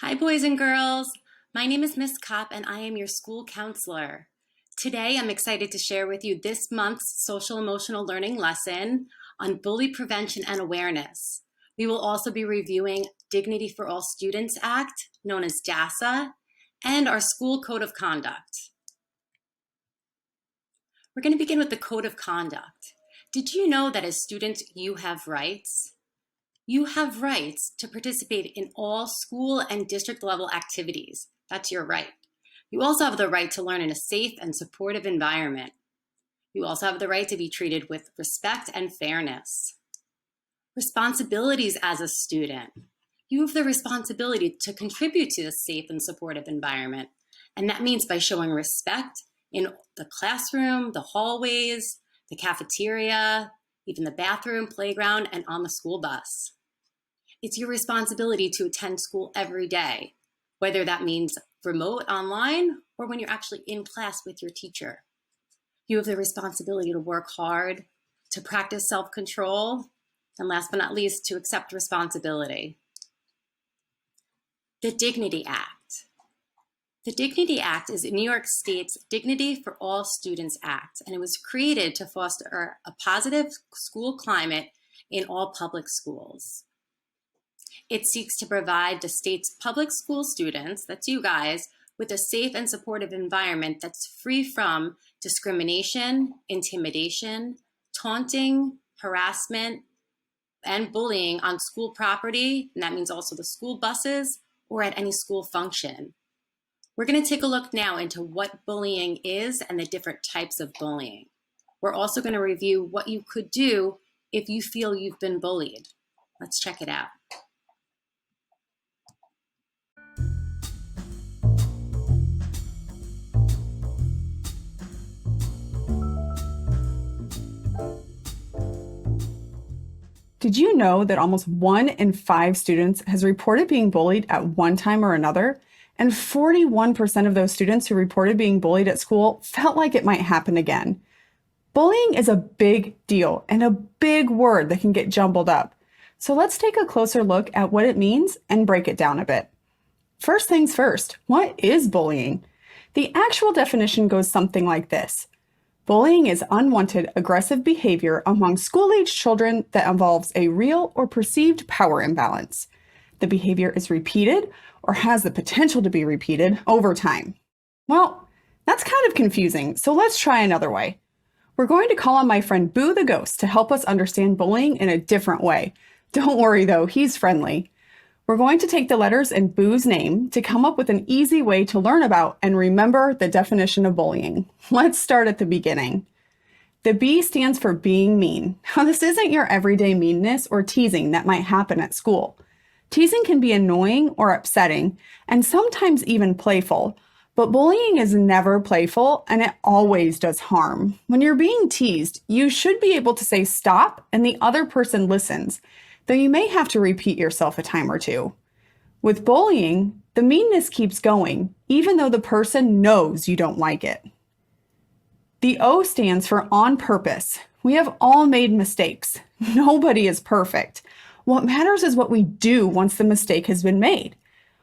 Hi, boys and girls. My name is Miss Kopp, and I am your school counselor. Today, I'm excited to share with you this month's social emotional learning lesson on bully prevention and awareness. We will also be reviewing Dignity for All Students Act, known as DASA, and our school code of conduct. We're going to begin with the code of conduct. Did you know that as students, you have rights? You have rights to participate in all school and district level activities. That's your right. You also have the right to learn in a safe and supportive environment. You also have the right to be treated with respect and fairness. Responsibilities as a student. You have the responsibility to contribute to a safe and supportive environment. And that means by showing respect in the classroom, the hallways, the cafeteria, even the bathroom, playground, and on the school bus. It's your responsibility to attend school every day, whether that means remote, online, or when you're actually in class with your teacher. You have the responsibility to work hard, to practice self-control, and last but not least, to accept responsibility. The Dignity Act. The Dignity Act is New York State's Dignity for All Students Act, and it was created to foster a positive school climate in all public schools. It seeks to provide the state's public school students, that's you guys, with a safe and supportive environment that's free from discrimination, intimidation, taunting, harassment, and bullying on school property, and that means also the school buses or at any school function. We're going to take a look now into what bullying is and the different types of bullying. We're also going to review what you could do if you feel you've been bullied. Let's check it out. Did you know that almost 1 in 5 students has reported being bullied at one time or another? And 41% of those students who reported being bullied at school felt like it might happen again. Bullying is a big deal and a big word that can get jumbled up. So let's take a closer look at what it means and break it down a bit. First things first, what is bullying? The actual definition goes something like this. Bullying is unwanted, aggressive behavior among school-age children that involves a real or perceived power imbalance. The behavior is repeated or has the potential to be repeated over time. Well, that's kind of confusing, so let's try another way. We're going to call on my friend Boo the Ghost to help us understand bullying in a different way. Don't worry though, he's friendly. We're going to take the letters in Boo's name to come up with an easy way to learn about and remember the definition of bullying. Let's start at the beginning. The B stands for being mean. Now, this isn't your everyday meanness or teasing that might happen at school. Teasing can be annoying or upsetting, and sometimes even playful, but bullying is never playful and it always does harm. When you're being teased, you should be able to say stop and the other person listens, though you may have to repeat yourself a time or two. With bullying, the meanness keeps going, even though the person knows you don't like it. The O stands for on purpose. We have all made mistakes. Nobody is perfect. What matters is what we do once the mistake has been made.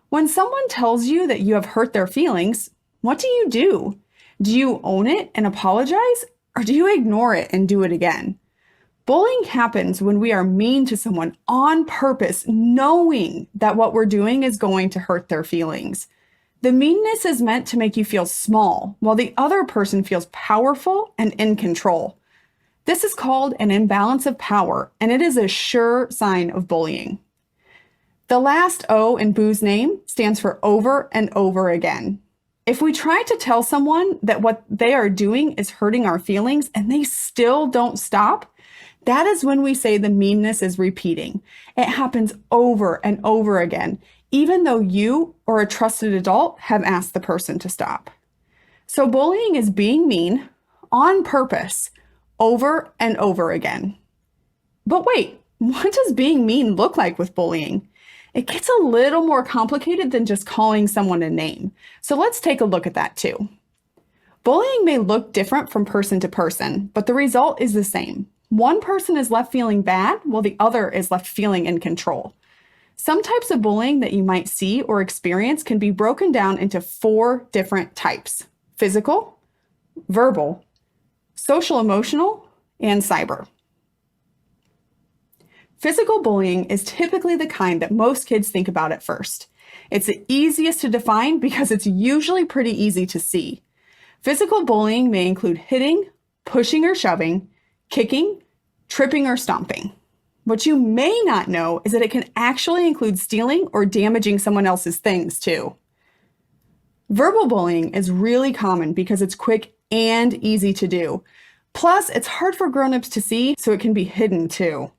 When someone tells you that you have hurt their feelings, what do you do? Do you own it and apologize, or do you ignore it and do it again? Bullying happens when we are mean to someone on purpose, knowing that what we're doing is going to hurt their feelings. The meanness is meant to make you feel small, while the other person feels powerful and in control. This is called an imbalance of power, and it is a sure sign of bullying. The last O in Boo's name stands for over and over again. If we try to tell someone that what they are doing is hurting our feelings and they still don't stop, that is when we say the meanness is repeating. It happens over and over again, even though you or a trusted adult have asked the person to stop. So bullying is being mean on purpose, over and over again. But wait, what does being mean look like with bullying? It gets a little more complicated than just calling someone a name. So let's take a look at that too. Bullying may look different from person to person, but the result is the same. One person is left feeling bad while the other is left feeling in control. Some types of bullying that you might see or experience can be broken down into 4 different types: physical, verbal, social emotional, and cyber. Physical bullying is typically the kind that most kids think about at first. It's the easiest to define because it's usually pretty easy to see. Physical bullying may include hitting, pushing or shoving, kicking, tripping or stomping. What you may not know is that it can actually include stealing or damaging someone else's things too. Verbal bullying is really common because it's quick and easy to do. Plus, it's hard for grown-ups to see, so it can be hidden too.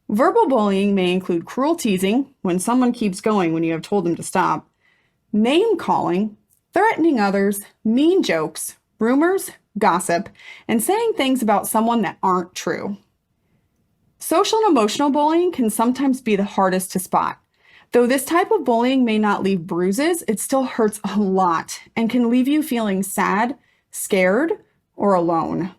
Verbal bullying may include cruel teasing, when someone keeps going when you have told them to stop, name calling, threatening others, mean jokes, rumors, gossip, and saying things about someone that aren't true. Social and emotional bullying can sometimes be the hardest to spot. Though this type of bullying may not leave bruises, it still hurts a lot and can leave you feeling sad, scared, or alone.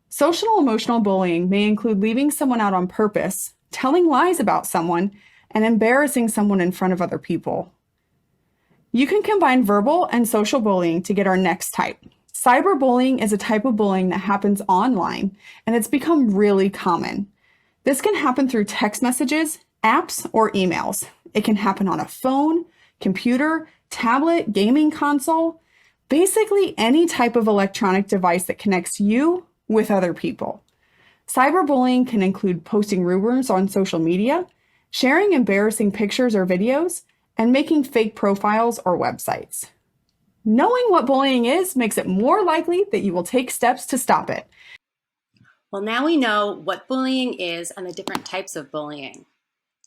Social and emotional bullying may include leaving someone out on purpose, telling lies about someone, and embarrassing someone in front of other people. You can combine verbal and social bullying to get our next type. Cyberbullying is a type of bullying that happens online, and it's become really common. This can happen through text messages, apps, or emails. It can happen on a phone, computer, tablet, gaming console, basically any type of electronic device that connects you with other people. Cyberbullying can include posting rumors on social media, sharing embarrassing pictures or videos, and making fake profiles or websites. Knowing what bullying is makes it more likely that you will take steps to stop it. Well, now we know what bullying is and the different types of bullying.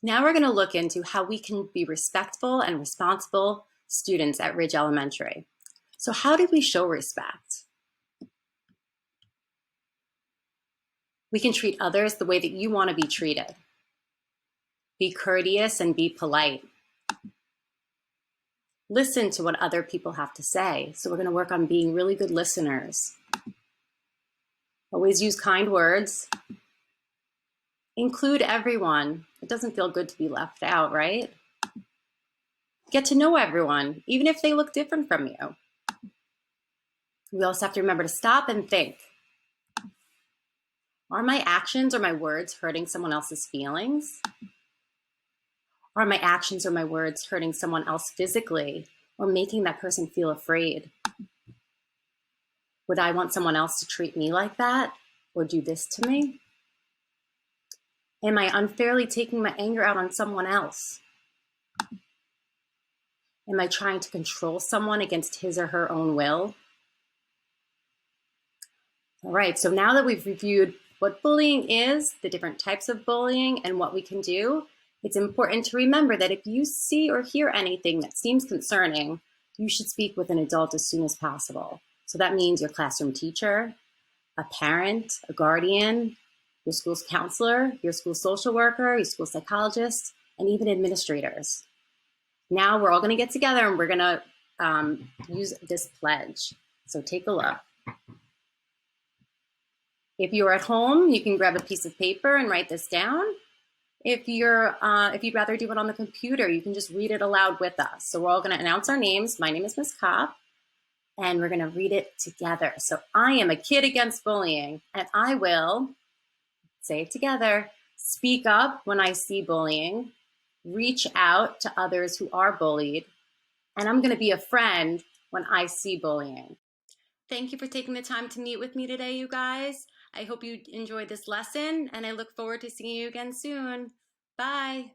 Now we're going to look into how we can be respectful and responsible students at Ridge Elementary. So how do we show respect? We can treat others the way that you want to be treated. Be courteous and be polite. Listen to what other people have to say. So we're going to work on being really good listeners. Always use kind words. Include everyone. It doesn't feel good to be left out, right? Get to know everyone, even if they look different from you. We also have to remember to stop and think. Are my actions or my words hurting someone else's feelings? Are my actions or my words hurting someone else physically or making that person feel afraid? Would I want someone else to treat me like that or do this to me? Am I unfairly taking my anger out on someone else? Am I trying to control someone against his or her own will? All right, so now that we've reviewed what bullying is, the different types of bullying, and what we can do, it's important to remember that if you see or hear anything that seems concerning, you should speak with an adult as soon as possible. So that means your classroom teacher, a parent, a guardian, your school's counselor, your school social worker, your school psychologist, and even administrators. Now we're all going to get together and we're going to use this pledge. So take a look. If you're at home, you can grab a piece of paper and write this down. If you'd rather do it on the computer, you can just read it aloud with us. So we're all going to announce our names. My name is Ms. Kopp, and we're going to read it together. So I am a kid against bullying, and I will, say it together, speak up when I see bullying, reach out to others who are bullied, and I'm going to be a friend when I see bullying. Thank you for taking the time to meet with me today, you guys. I hope you enjoyed this lesson, and I look forward to seeing you again soon. Bye.